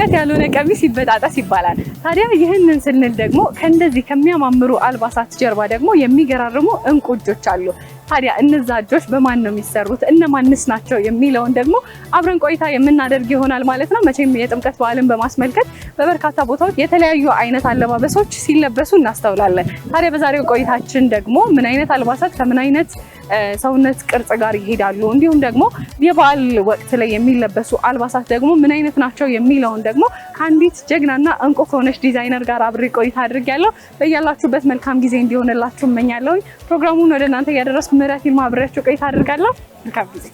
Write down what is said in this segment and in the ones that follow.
ቅለት ያልሆነ ቀሚስ ይበጣጣስ ይባላል። ታዲያ ይህንን ስንል ደግሞ ከእንደዚህ ከሚያማምሩ አልባሳት ጀርባ ደግሞ የሚገራርሙ እንቁ እጆች አሉ። ታዲያ እነዛ እጆች በማን ነው የሚሰሩት? እነማንስ ናቸው የሚለውን ደግሞ አብረን ቆይታ የምናደርግ ይሆናል ማለት ነው። መቼም የጥምቀት በዓልን በማስመልከት በበርካታ ቦታዎች የተለያዩ አይነት አለባበሶች ሲለበሱ እናስተውላለን። ታዲያ በዛሬው ቆይታችን ደግሞ ምን አይነት አልባሳት ከምን አይነት ሰውነት ቅርጽ ጋር ይሄዳሉ፣ እንዲሁም ደግሞ የበዓል ወቅት ላይ የሚለበሱ አልባሳት ደግሞ ምን አይነት ናቸው የሚለውን ደግሞ ከአንዲት ጀግናና እንቁ ከሆነች ዲዛይነር ጋር አብሬ ቆይታ አድርጌያለሁ። በያላችሁበት መልካም ጊዜ እንዲሆንላችሁ እመኛለሁ። ፕሮግራሙን ወደ እናንተ እያደረስኩ ምራት ይልማ አብሬያችሁ ቆይታ አድርጋለሁ። መልካም ጊዜ።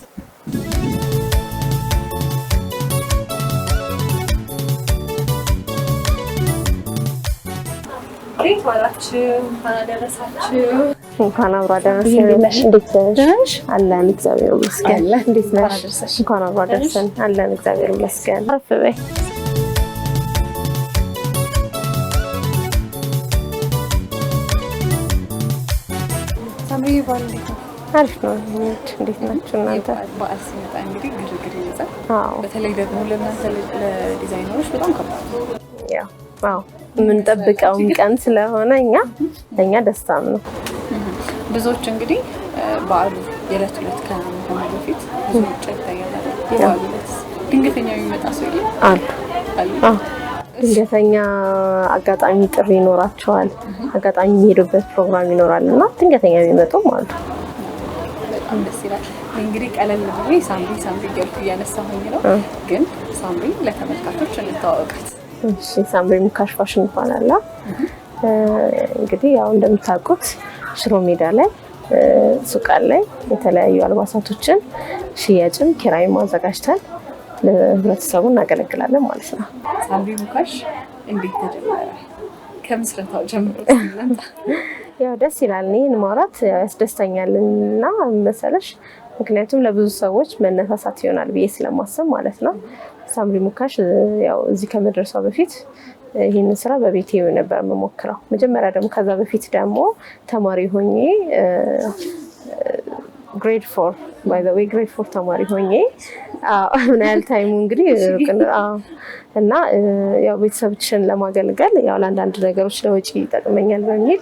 እንዴት ዋላችሁ? እንኳን አደረሳችሁ። እንኳን አብሮ አደረሰን። እንዴት ነሽ? አለን እግዚአብሔር ይመስገን። እንዴት ነሽ? እንኳን አብሮ አደረሰን። አለን እግዚአብሔር ይመስገን። አረፍ በይ። ሳምሪ ባል አሪፍ ነው። እንዴት ናችሁ እናንተ? በዓል ሲመጣ እንግዲህ ግርግር ይይዛል። በተለይ ደግሞ ለእናንተ ለዲዛይነሮች በጣም ከባድ ነው። ያው የምንጠብቀውም ቀን ስለሆነ ለእኛ ደስታም ነው። ብዙዎች እንግዲህ በዓሉ የዕለት ዕለት ከመሆኑ በፊት ብዙ ውጭ ይታያል። የበዓሉ ዕለት ድንገተኛ የሚመጣ ሰው የለም አሉ። ድንገተኛ አጋጣሚ ጥሪ ይኖራቸዋል፣ አጋጣሚ የሚሄዱበት ፕሮግራም ይኖራል እና ድንገተኛ የሚመጡም አሉ። በጣም ደስ ይላል። እንግዲህ ቀለል ብዬ ሳምሪ እያልኩ እያነሳሁኝ ነው፣ ግን ሳምሪ ለተመልካቾች እንተዋወቃት። እሺ፣ ሳምሪ ሙካሽ ፋሽን ይባላል። እንግዲህ ያው እንደምታውቁት ሽሮ ሜዳ ላይ ሱቅ ላይ የተለያዩ አልባሳቶችን ሽያጭም ኪራይም አዘጋጅተን ለህብረተሰቡ እናገለግላለን ማለት ነው። ሳምሪ ሙካሽ እንዴት ተጀመረ? ከምስረታው ጀምሮ ያው ደስ ይላል። እኔን ማውራት ያስደስተኛል እና መሰለሽ ምክንያቱም ለብዙ ሰዎች መነሳሳት ይሆናል ብዬ ስለማስብ ማለት ነው። ሳምሪ ሙካሽ ያው እዚህ ከመድረሷ በፊት ይህንን ስራ በቤቴ ነበር የምሞክረው። መጀመሪያ ደግሞ ከዛ በፊት ደግሞ ተማሪ ሆኜ ግሬድ 4 ባይ ዘ ዌይ ግሬድ 4 ተማሪ ሆኜ ምን ያህል ታይሙ እንግዲህ እና ያው ቤተሰቦችን ለማገልገል ያው ለአንዳንድ ነገሮች ለወጪ ይጠቅመኛል በሚል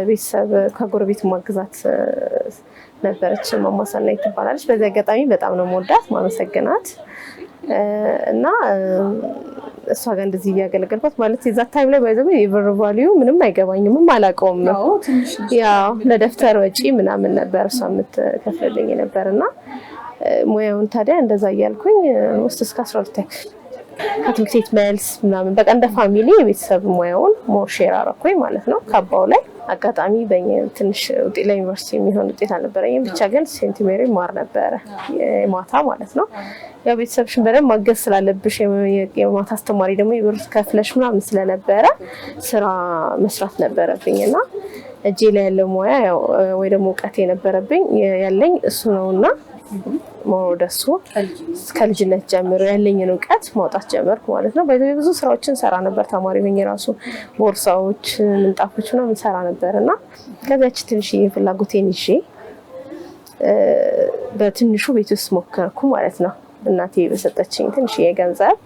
ቤተሰብ ከጎረቤት ማግዛት ነበረች። ማማሰናይ ትባላለች። በዚህ አጋጣሚ በጣም ነው የምወዳት ማመሰግናት እና እሷ ጋር እንደዚህ እያገለገልኳት ማለት የዛ ታይም ላይ ባይዘው የብር ቫልዩ ምንም አይገባኝም አላውቀውም ነው። ያው ለደፍተር ወጪ ምናምን ነበር እሷ የምትከፍልልኝ ነበርና ሙያውን ታዲያ እንደዛ እያልኩኝ ውስጥ እስከ 12 ከትምህርት ቤት መልስ ምናምን በቃ እንደ ፋሚሊ የቤተሰብ ሙያውን ሞር ሼር አደረኩኝ ማለት ነው። ካባው ላይ አጋጣሚ በእኛ ትንሽ ውጤት ለዩኒቨርሲቲ የሚሆን ውጤት አልነበረኝም። ብቻ ግን ሴንት ሜሪ ማር ነበረ የማታ ማለት ነው። ያው ቤተሰብሽን በደንብ ማገዝ ስላለብሽ የማታ አስተማሪ ደግሞ የብር ከፍለሽ ምናምን ስለነበረ ስራ መስራት ነበረብኝ እና እጄ ላይ ያለው ሙያ ያው ወይ ደግሞ እውቀት የነበረብኝ ያለኝ እሱ ነውና ወደሱ ከልጅነት ጀምሮ ያለኝን እውቀት ማውጣት ጀመርኩ ማለት ነው። ብዙ ስራዎችን ሰራ ነበር ተማሪ ሆኜ ራሱ ቦርሳዎች፣ ምንጣፎች ነው ሰራ ነበርና ከዛች ትንሽዬ ፍላጎቴን ይዤ በትንሹ ቤት ውስጥ ሞከርኩ ማለት ነው። እናቴ በሰጠችኝ ትንሽዬ ገንዘብ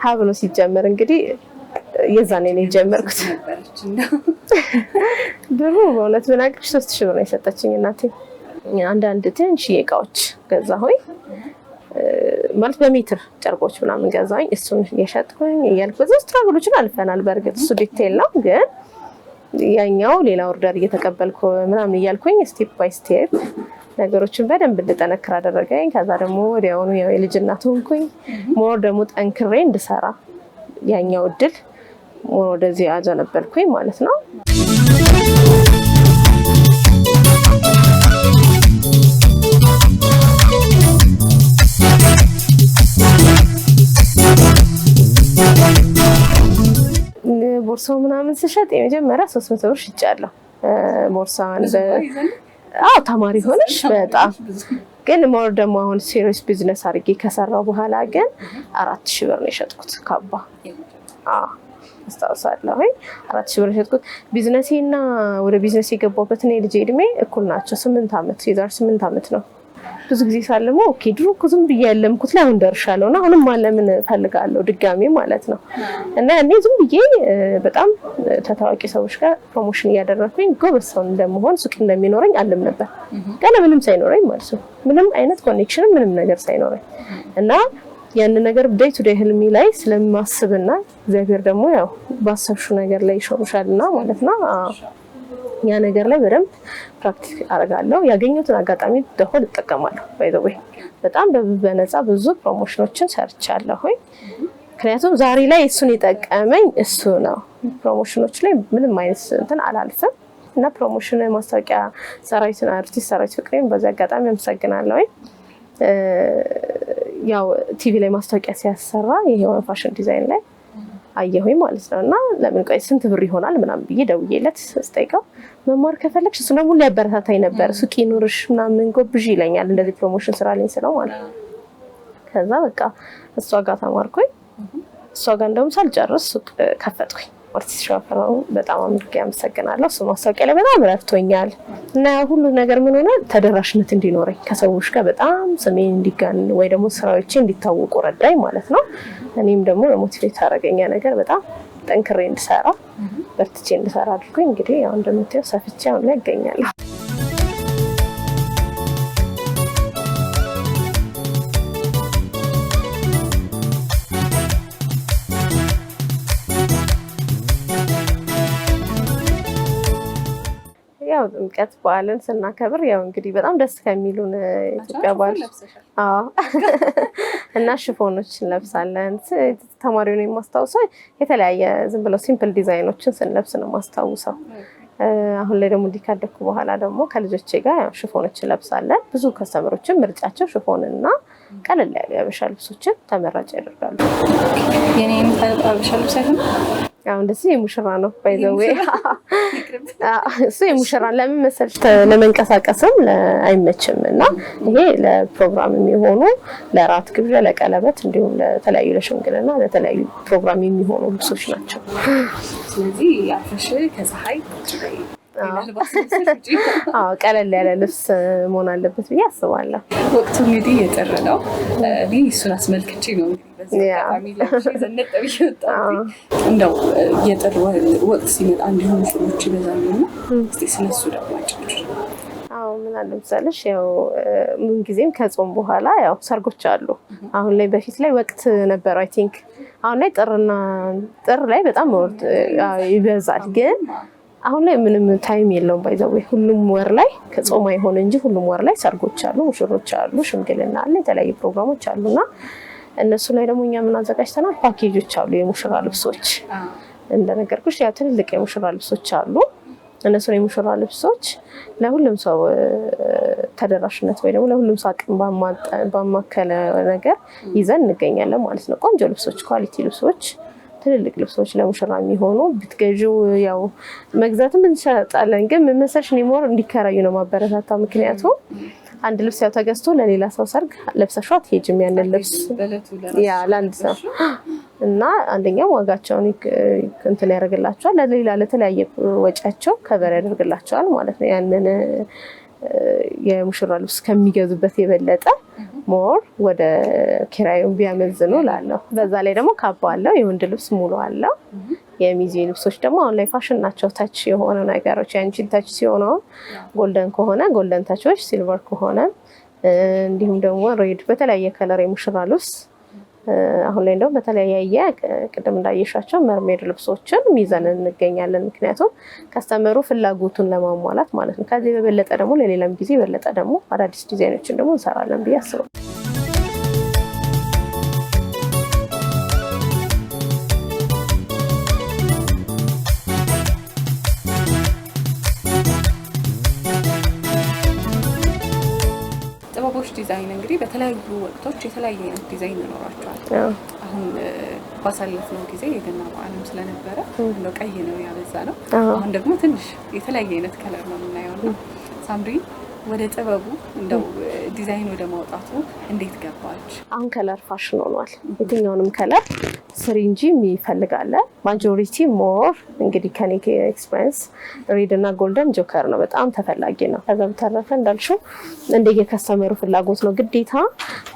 ሀብሎ ሲጀመር እንግዲህ የዛኔ ነው የጀመርኩት። ብሩ በእውነት ብናግርሽ 3000 ብር ነው የሰጠችኝ እናቴ። አንዳንድ ትንሽ እቃዎች ገዛሁኝ ማለት በሜትር ጨርቆች ምናምን ገዛሁኝ። እሱን እየሸጥኩኝ እያልኩ ብዙ ስትራግሎችን አልፈናል። በእርግጥ እሱ ዲቴል ነው፣ ግን ያኛው ሌላ ኦርደር እየተቀበልኩ ምናምን እያልኩኝ ስቴፕ ባይ ስቴፕ ነገሮችን በደንብ እንድጠነክር አደረገኝ። ከዛ ደግሞ ወዲያውኑ ያው የልጅ እናት ሆንኩኝ። ሞር ደግሞ ጠንክሬ እንድሰራ ያኛው እድል ሞር ወደዚህ አዘነበልኩኝ ማለት ነው። ቦርሳው ምናምን ስሸጥ የመጀመሪያ 300 ብር ሽጫለሁ። ቦርሳውን ተማሪ ሆነሽ በጣም ግን ሞር ደግሞ አሁን ሲሪየስ ቢዝነስ አድርጌ ከሰራው በኋላ ግን 4000 ብር ነው የሸጥኩት ካባ። አስታውሳለሁ 4000 ብር የሸጥኩት። ቢዝነሴና ወደ ቢዝነስ የገባሁበት ነው ልጅ እድሜ እኩል ናቸው። 8 አመት የዛሬ 8 አመት ነው ብዙ ጊዜ ሳልሞ ኦኬ ድሮ እኮ ዝም ብዬ ያለምኩት ላይ አሁን ደርሻለሁና አሁንም ማለምን ፈልጋለሁ ድጋሜ ማለት ነው። እና እኔ ዝም ብዬ በጣም ከታዋቂ ሰዎች ጋር ፕሮሞሽን እያደረኩኝ ጎበዝ ሰው እንደምሆን ሱቅ እንደሚኖረኝ አለም ነበር ገና ምንም ሳይኖረኝ ማለት ነው። ምንም አይነት ኮኔክሽን ምንም ነገር ሳይኖረኝ እና ያን ነገር ዴይ ቱ ዴይ ህልሜ ላይ ስለማስብና እግዚአብሔር ደግሞ ያው ባሰብሽው ነገር ላይ ይሾምሻልና ማለት ነው። ያ ነገር ላይ በደንብ ፕራክቲስ አደርጋለሁ። ያገኘሁትን አጋጣሚ ደሆል እጠቀማለሁ። ባይ ዘ ዌይ በጣም በነፃ ብዙ ፕሮሞሽኖችን ሰርቻለሁ። ምክንያቱም ዛሬ ላይ እሱን የጠቀመኝ እሱ ነው። ፕሮሞሽኖች ላይ ምንም አይነት እንትን አላልፍም እና ፕሮሞሽን ማስታወቂያ ሰራዊትን አርቲስት ሰራዊት ፍቅሬን በዛ አጋጣሚ አመሰግናለሁ። ያው ቲቪ ላይ ማስታወቂያ ሲያሰራ የሆነ ፋሽን ዲዛይን ላይ አየሁኝ ማለት ነው። እና ለምን ቆይ ስንት ብር ይሆናል ምናምን ብዬ ደውዬለት ስጠይቀው መማር ከፈለግሽ እሱ ደግሞ ሊያበረታታኝ ነበር። ሱቅ ይኑርሽ ምናምን ጎብዥ ይለኛል እንደዚህ ፕሮሞሽን ስራልኝ ስለው ማለት ነው። ከዛ በቃ እሷ ጋር ተማርኩኝ። እሷ ጋር እንደውም ሳልጨርስ ሱቅ ከፈትኩኝ። አርቲስት ሸዋፈራው በጣም አምርቄ አመሰግናለሁ። እሱ ማስታወቂያ ላይ በጣም ረድቶኛል እና ሁሉ ነገር ምን ሆነ ተደራሽነት እንዲኖረኝ ከሰዎች ጋር በጣም ስሜን እንዲጋን ወይ ደግሞ ስራዎቼ እንዲታወቁ ረዳኝ ማለት ነው። እኔም ደግሞ ሞቲቬት አደረገኛ ነገር በጣም ጠንክሬ እንድሰራ በርትቼ እንድሰራ አድርጎኝ እንግዲህ ያው እንደምታየው ሰፍቼ አሁን ላይ እገኛለሁ። ያው ጥምቀት በዓልን ስናከብር ያው እንግዲህ በጣም ደስ ከሚሉን ኢትዮጵያ በዓል እና ሽፎኖች እንለብሳለን። ተማሪው ነው የማስታውሰው የተለያየ ዝም ብለው ሲምፕል ዲዛይኖችን ስንለብስ ነው የማስታውሰው። አሁን ላይ ደግሞ እንዲካደኩ በኋላ ደግሞ ከልጆቼ ጋር ያው ሽፎኖችን እንለብሳለን። ብዙ ከስተመሮችን ምርጫቸው ሽፎንና ቀለል ያሉ የሀበሻ ልብሶችን ተመራጭ ያደርጋሉ። የኔን ሀበሻ ልብስ አይሆን ያው እንደዚህ የሙሽራ ነው ባይ ዘ ዌይ እሱ የሙሽራ ለምን መሰለሽ ለመንቀሳቀስም አይመችም እና ይሄ ለፕሮግራም የሚሆኑ ለራት ግብዣ ለቀለበት እንዲሁም ለተለያዩ ለሽምግልና ለተለያዩ ፕሮግራም የሚሆኑ ልብሶች ናቸው። ስለዚህ ያፈሽ ከፀሐይ ቀለል ያለ ልብስ መሆን አለበት ብዬ አስባለሁ። ወቅቱ እንግዲህ የጥር ነው። እኔ እሱን አስመልክቼ ነው በዚህ አጋጣሚ ለብሼ ዘነጥ ብዬ ወጣሁት። እንደው የጥር ወቅት ሲመጣ እንዲሁ ሙሽሮች ይበዛሉና እስቲ ስለሱ ደግሞ አጭር። አዎ ምን አለ መሰለሽ ያው ምን ጊዜም ከጾም በኋላ ያው ሰርጎች አሉ። አሁን ላይ በፊት ላይ ወቅት ነበር አይ ቲንክ አሁን ላይ ጥር ላይ በጣም ይበዛል ግን አሁን ላይ ምንም ታይም የለውም ባይ ዘ ዌይ ሁሉም ወር ላይ ከጾም አይሆን እንጂ ሁሉም ወር ላይ ሰርጎች አሉ፣ ሙሽሮች አሉ፣ ሽምግልና አለ፣ የተለያዩ ፕሮግራሞች አሉና እነሱ ላይ ደግሞ እኛ ምን አዘጋጅተናል ፓኬጆች አሉ የሙሽራ ልብሶች እንደነገርኩሽ ያው ትልልቅ የሙሽራ ልብሶች አሉ። እነሱ የሙሽራ ልብሶች ለሁሉም ሰው ተደራሽነት ወይ ደግሞ ለሁሉም ሰው አቅም ባማከለ ነገር ይዘን እንገኛለን ማለት ነው። ቆንጆ ልብሶች ኳሊቲ ልብሶች ትልልቅ ልብሶች ለሙሽራ የሚሆኑ ብትገዢው ያው መግዛትም እንሰጣለን ግን ምን መሰለሽ ሞር እንዲከራዩ ነው ማበረታታ። ምክንያቱም አንድ ልብስ ያው ተገዝቶ ለሌላ ሰው ሰርግ ለብሰሽው አትሄጂም ያንን ልብስ ያ ለአንድ ሰው እና አንደኛው ዋጋቸውን እንትን ያደርግላቸዋል ለሌላ ለተለያየ ወጪያቸው ከበር ያደርግላቸዋል ማለት ነው። ያንን የሙሽራ ልብስ ከሚገዙበት የበለጠ ሞር ወደ ኪራዩ ቢያመዝኑ ላለው። በዛ ላይ ደግሞ ካባ አለው የወንድ ልብስ ሙሉ አለው። የሚዜ ልብሶች ደግሞ አሁን ላይ ፋሽን ናቸው። ታች የሆነ ነገሮች ያንቺን ታች ሲሆኑ ጎልደን ከሆነ ጎልደን ታቾች፣ ሲልቨር ከሆነ እንዲሁም ደግሞ ሬድ በተለያየ ከለር የሙሽራ ልብስ አሁን ላይ እንደውም በተለያየ ቅድም እንዳየሻቸው መርሜድ ልብሶችን ይዘን እንገኛለን። ምክንያቱም ከስተመሩ ፍላጎቱን ለማሟላት ማለት ነው። ከዚህ በበለጠ ደግሞ ለሌላም ጊዜ በበለጠ ደግሞ አዳዲስ ዲዛይኖችን ደግሞ እንሰራለን ብዬ አስባለሁ። ዲዛይን እንግዲህ በተለያዩ ወቅቶች የተለያየ አይነት ዲዛይን ይኖራቸዋል። አሁን ባሳለፍነው ጊዜ የገና በዓልም ስለነበረ እንደው ቀይ ነው ያበዛ ነው። አሁን ደግሞ ትንሽ የተለያየ አይነት ከለር ነው የምናየውና ሳምሪ ወደ ጥበቡ እንደው ዲዛይን ወደ ማውጣቱ እንዴት ገባች? አሁን ከለር ፋሽን ሆኗል። የትኛውንም ከለር ስሪ እንጂ የሚፈልጋለ ማጆሪቲ ሞር እንግዲህ ከኔ ኤክስፒሪየንስ ሬድ እና ጎልደን ጆከር ነው በጣም ተፈላጊ ነው። ከዛ በተረፈ እንዳልሽው እንደየከስተመሩ ፍላጎት ነው። ግዴታ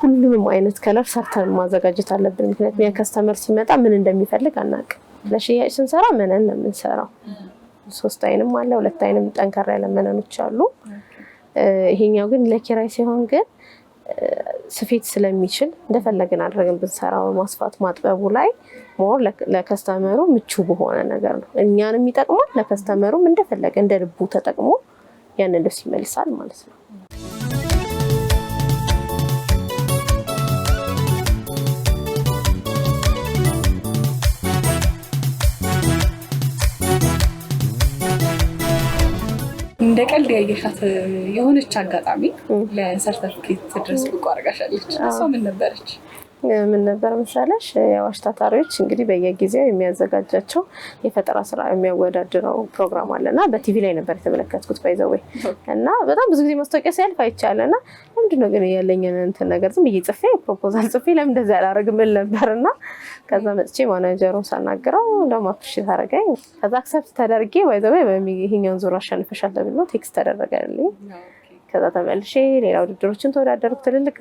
ሁሉንም አይነት ከለር ሰርተን ማዘጋጀት አለብን። ምክንያቱም የከስተመር ሲመጣ ምን እንደሚፈልግ አናውቅም። ለሽያጭ ስንሰራ መነን ነው የምንሰራው። 3 አይንም አለ 2 አይንም ጠንከር ያለ መነኖች አሉ። ይሄኛው ግን ለኪራይ ሲሆን ግን ስፌት ስለሚችል እንደፈለግን አድርገን ብንሰራው ማስፋት ማጥበቡ ላይ ሞር ለከስተመሩ ምቹ በሆነ ነገር ነው። እኛንም ይጠቅማል፣ ለከስተመሩም እንደፈለገ እንደ ልቡ ተጠቅሞ ያንን ልብስ ይመልሳል ማለት ነው። እንደ ቀልድ ያየሻት የሆነች አጋጣሚ ለሰርተፊኬት ድረስ ብቁ አድርጋሻለች። እሷ ምን ነበረች? ምን ነበር መሰለሽ? የአዋሽ ታታሪዎች እንግዲህ በየጊዜው የሚያዘጋጃቸው የፈጠራ ስራ የሚያወዳድረው ፕሮግራም አለና በቲቪ ላይ ነበር የተመለከትኩት ባይዘው እና በጣም ብዙ ጊዜ ማስታወቂያ ሲያልፍ አይቻለና ለምንድነው ግን ያለኝን እንትን ነገር ዝም ብዬ ጽፌ ፕሮፖዛል ጽፌ ለምን እንደዛ አላደርግም ነበርና ከዛ መጥቼ ማናጀሩን ሳናግረው እንደውም አፕሪሺየት አደረገኝ። ከዛ አክሰፕት ተደርጌ ባይዘው ይሄኛውን ዙር አሸንፈሻል ተብሎ ቴክስት ተደረገልኝ። ከዛ ተመልሼ ሌላ ውድድሮችን ተወዳደርኩ። ትልልቅ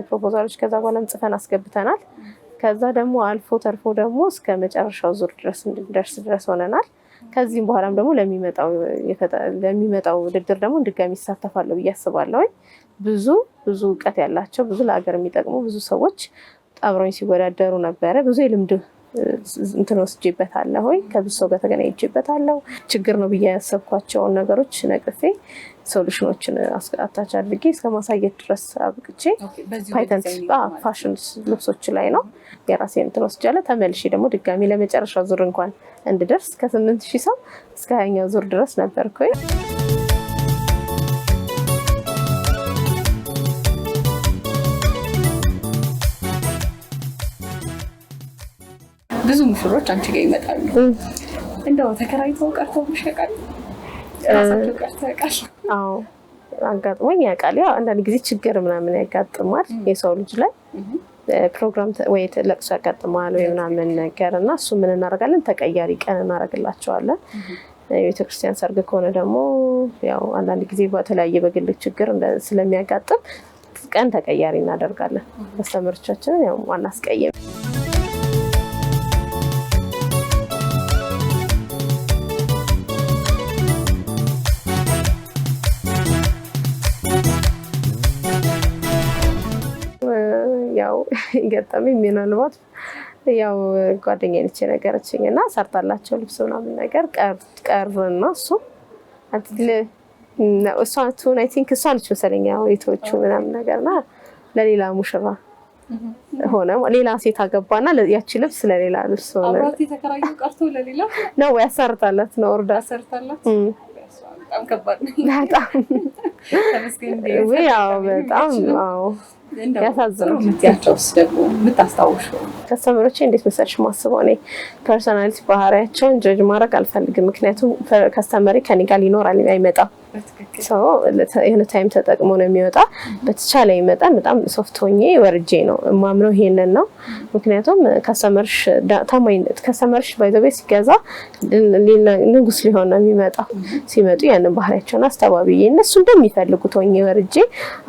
ፕሮፖዛሎች ከዛ በኋላም ጽፈን አስገብተናል። ከዛ ደግሞ አልፎ ተርፎ ደግሞ እስከ መጨረሻው ዙር ድረስ እንድንደርስ ድረስ ሆነናል። ከዚህም በኋላም ደግሞ ለሚመጣው ውድድር ደግሞ ድጋሚ ይሳተፋለሁ ብዬ አስባለሁ። ብዙ እውቀት ያላቸው ብዙ ለሀገር የሚጠቅሙ ብዙ ሰዎች አብረውኝ ሲወዳደሩ ነበረ። ብዙ የልምድ እንትን ወስጄበታለሁ። ከብዙ ሰው ጋር ተገናኝቼበታለሁ። ችግር ነው ብዬ ያሰብኳቸውን ነገሮች ነቅፌ ሶሉሽኖችን አታች አድርጌ እስከ ማሳየት ድረስ አብቅቼ ፓይተንት ፋሽን ልብሶች ላይ ነው የራሴን እንትን ወስጃለሁ። ተመልሼ ደግሞ ድጋሚ ለመጨረሻው ዙር እንኳን እንድደርስ ከ8000 ሰው እስከ 20ኛው ዙር ድረስ ነበርኩኝ። ብዙ ሙሽሮች አንቺ ጋር ይመጣሉ። እንደው ተከራይተው ቀርተው ያውቃል? ራሳቸው ቀርተው ያውቃል? አዎ አጋጥሞኝ ያውቃል። ያው አንዳንድ ጊዜ ችግር ምናምን ያጋጥማል የሰው ልጅ ላይ ፕሮግራም ወይ ለቅሶ ያጋጥማል ወይ ምናምን ነገር እና እሱ ምን እናደርጋለን ተቀያሪ ቀን እናደርግላቸዋለን። የቤተክርስቲያን ሰርግ ከሆነ ደግሞ ያው አንዳንድ ጊዜ በተለያየ በግል ችግር ስለሚያጋጥም ቀን ተቀያሪ እናደርጋለን። ከስተመሮቻችንን ያው አናስቀይም። ያው ገጠመኝ ምናልባት ያው ጓደኛዬ ነች ነገረችኝ እና ሰርታላቸው ልብስ ምናምን ነገር ቀርና እሱ አትል ነው እሷን አይ ቲንክ እሷ ነች መሰለኝ ያው የተወቹ ምናምን ነገርና ለሌላ ሙሽራ ሆነ ሌላ ሴት አገባና ያቺ ልብስ ለሌላ ልብስ ሆነ። አብራት የተከራዩ ቀርቶ ለሌላ ነው ያሰርታላት ነው ኦርዳ ሰርታላት። በጣም ከባድ ነው። በጣም ተመስገን ወይ ያው በጣም አዎ ያሳዝናል። ምትያቸውስ ደግሞ ምታስታውሽው ከስተመሮቼ እንዴት መሰለሽ ማስበው እኔ ፐርሰናሊቲ ባህሪያቸውን ጀጅ ማድረግ አልፈልግም። ምክንያቱም ከስተመሪ ከኔ ጋር ሊኖራል አይመጣም። ሰው የሆነ ታይም ተጠቅሞ ነው የሚወጣ። በተቻለ መጠን በጣም ሶፍት ሆኜ ወርጄ ነው ማምነው ይሄንን ነው። ምክንያቱም ከስተመርሽ ታማኝነት ከስተመርሽ ባይዘቤ ሲገዛ ንጉስ ሊሆን ነው የሚመጣው። ሲመጡ ያንን ባህሪያቸውን አስተባብዬ እነሱ እንደሚፈልጉት ሆኜ ወርጄ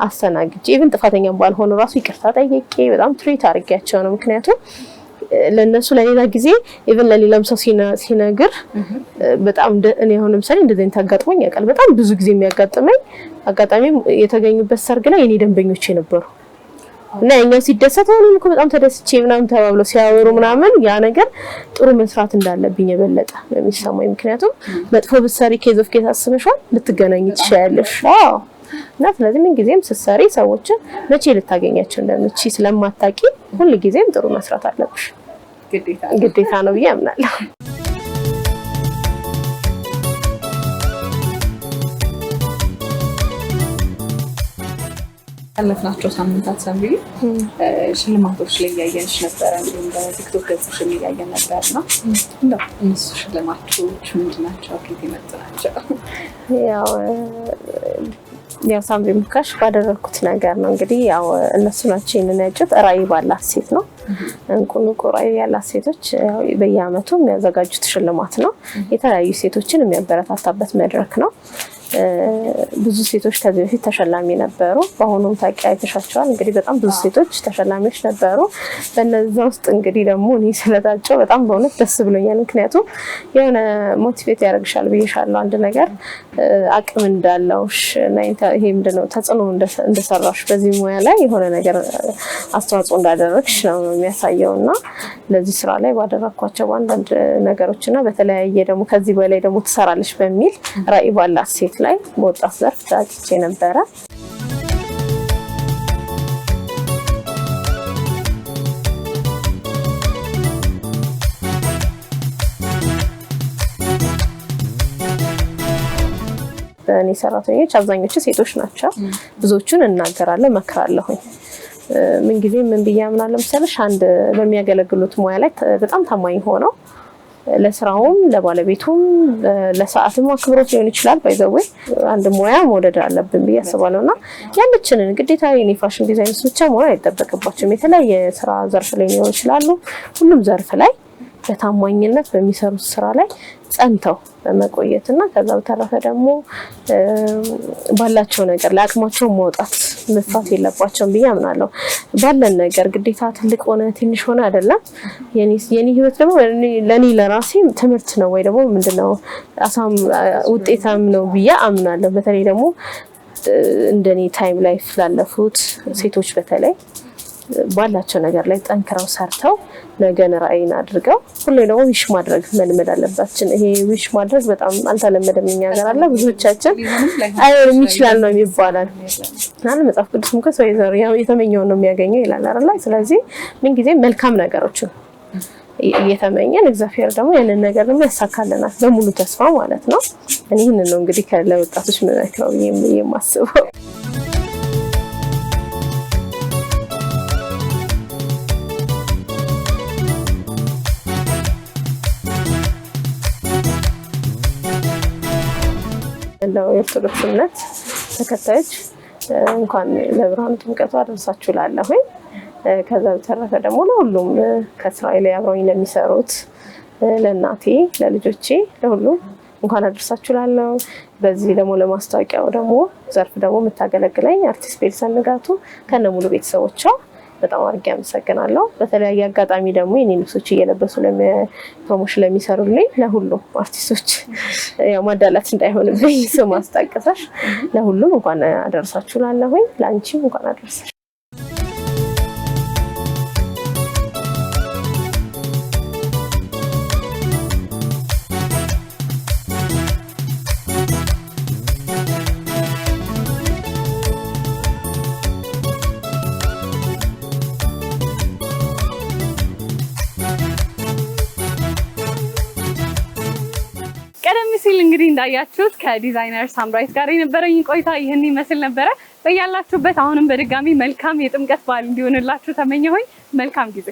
አስተናግጄ ኢቭን ጥፋተኛም ባልሆነ ራሱ ይቅርታ ጠይቄ በጣም ትሪት አድርጌያቸው ነው። ምክንያቱም ለነሱ ለሌላ ጊዜ ኢቭን ለሌላም ሰው ሲነግር በጣም እኔ አሁን ለምሳሌ እንደዚህ ታጋጥሞኝ ያውቃል። በጣም ብዙ ጊዜ የሚያጋጥመኝ አጋጣሚም የተገኙበት ሰርግ ላይ የኔ ደንበኞች ነበሩ እና ያኛው ሲደሰት ሆኖም እኮ በጣም ተደስቼ ምናምን ተባብለው ሲያወሩ ምናምን ያ ነገር ጥሩ መስራት እንዳለብኝ የበለጠ ነው የሚሰማኝ። ምክንያቱም መጥፎ ብትሰሪ ኬዝ ኦፍ ኬዝ አስበሻል ልትገናኝ ትችያለሽ። እና ስለዚህ ምን ጊዜም ስትሰሪ ሰዎችን መቼ ልታገኛቸው እንደምትችይ ስለማታውቂ ሁሉ ጊዜም ጥሩ መስራት አለብሽ። ግዴታ ነው ብዬ አምናለሁ። ያለፍናቸው ሳምንታት ሰንብይ ሽልማቶች ላይ ያየንሽ ነበር፣ እንዲሁም በቲክቶክ ገጽሽ ላይ ያየን ነበርና እንደው እነሱ ሽልማቶች ምንድን ናቸው? ከየት የመጡ ናቸው? ያው ያው ሳምሪ ሙካሽ ባደረኩት ነገር ነው እንግዲህ ያው እነሱ ናቸው ይሄንን ያጩት ራዕይ ባላት ሴት ነው እንቁ ራዕይ ያላት ሴቶች በየአመቱ የሚያዘጋጁት ሽልማት ነው የተለያዩ ሴቶችን የሚያበረታታበት መድረክ ነው ብዙ ሴቶች ከዚህ በፊት ተሸላሚ ነበሩ በአሁኑም ታውቂያቸዋል እንግዲህ በጣም ብዙ ሴቶች ተሸላሚዎች ነበሩ በእነዛ ውስጥ እንግዲህ ደግሞ እኔ ስለታጨው በጣም በእውነት ደስ ብሎኛል ምክንያቱም የሆነ ሞቲቬት ያደርግሻል ብዬሻለሁ አንድ ነገር አቅም እንዳለውሽ እና ይሄ ምንድነው ተጽዕኖ እንደሰራሽ በዚህ ሙያ ላይ የሆነ ነገር አስተዋጽኦ እንዳደረግሽ ነው የሚያሳየውና ለዚህ ስራ ላይ ባደረኳቸው አንዳንድ ነገሮችና በተለያየ ደግሞ ከዚህ በላይ ደግሞ ትሰራለሽ በሚል ራዕይ ባላት ሴት ላይ በወጣት ዘርፍ ታጭቼ ነበረ በእኔ ሰራተኞች አብዛኞቹ ሴቶች ናቸው ብዙዎቹን እናገራለሁ መከራለሁ ምን ጊዜ ምን ብያምናለሁ መሰለሽ አንድ በሚያገለግሉት ሙያ ላይ በጣም ታማኝ ሆነው ለስራውም ለባለቤቱም ለሰዓቱም አክብሮት ሊሆን ይችላል ባይዘው አንድ ሙያ መውደድ አለብን በያስባለውና ያለችንን ግዴታ የኔ ፋሽን ዲዛይነርስ ብቻ መሆን አይጠበቅባቸውም የተለያየ ስራ ዘርፍ ላይ ሊሆን ይችላሉ ሁሉም ዘርፍ ላይ በታማኝነት በሚሰሩት ስራ ላይ ጸንተው በመቆየትና ከዛ በተረፈ ደግሞ ባላቸው ነገር ለአቅማቸው መውጣት መፋት የለባቸውም ብያምናለሁ ባለን ነገር ግዴታ ትልቅ ሆነ ትንሽ ሆነ አይደለም የኔ ህይወት ደግሞ ለኔ ለራሴ ትምህርት ነው ወይ ደግሞ ምንድነው አሳም ውጤታም ነው ብዬ አምናለሁ በተለይ ደግሞ እንደኔ ታይም ላይ ፍላለፉት ሴቶች በተለይ ባላቸው ነገር ላይ ጠንክረው ሰርተው ነገን ራዕይን አድርገው ሁሉ ደግሞ ዊሽ ማድረግ መልመድ አለባችን ይሄ ዊሽ ማድረግ በጣም አልተለመደም እኛ ጋር አለ ብዙዎቻችን አይወርም ይችላል ነው የሚባለው እና መጽሐፍ ቅዱስም ከሰው ይዘር ያው የተመኘው ነው የሚያገኘው ይላል አይደል ስለዚህ ምን ጊዜ መልካም ነገሮችን እየተመኘን እግዚአብሔር ደግሞ ያንን ነገር ደግሞ ያሳካልናል በሙሉ ተስፋ ማለት ነው እኔ ይሄንን ነው እንግዲህ ለወጣቶች መመክረው የማስበው የኦርቶዶክስ እምነት ተከታዮች እንኳን ለብርሃኑ ጥምቀቱ አደረሳችሁ ላለሁኝ ከዛ በተረፈ ደግሞ ለሁሉም ከእስራኤል አብረውኝ ለሚሰሩት ለእናቴ ለልጆቼ ለሁሉም እንኳን አደረሳችሁ ላለው በዚህ ደግሞ ለማስታወቂያው ደግሞ ዘርፍ ደግሞ የምታገለግለኝ አርቲስት ቤልሰን ንጋቱ ከነሙሉ ቤተሰቦቿ በጣም አድርጌ አመሰግናለሁ በተለያየ አጋጣሚ ደግሞ የኔ ልብሶች እየለበሱ ለፕሮሞሽን ለሚሰሩልኝ ለሁሉም አርቲስቶች ያው ማዳላት እንዳይሆንብኝ ስም አስጠቅሰሽ ለሁሉም እንኳን አደረሳችሁ ላለሁኝ ላንቺም እንኳን አደረሳችሁ ሲል እንግዲህ እንዳያችሁት ከዲዛይነር ሳምራዊት ጋር የነበረኝ ቆይታ ይሄን ይመስል ነበር በያላችሁበት አሁንም በድጋሚ መልካም የጥምቀት በዓል እንዲሆንላችሁ ተመኘሁኝ መልካም ጊዜ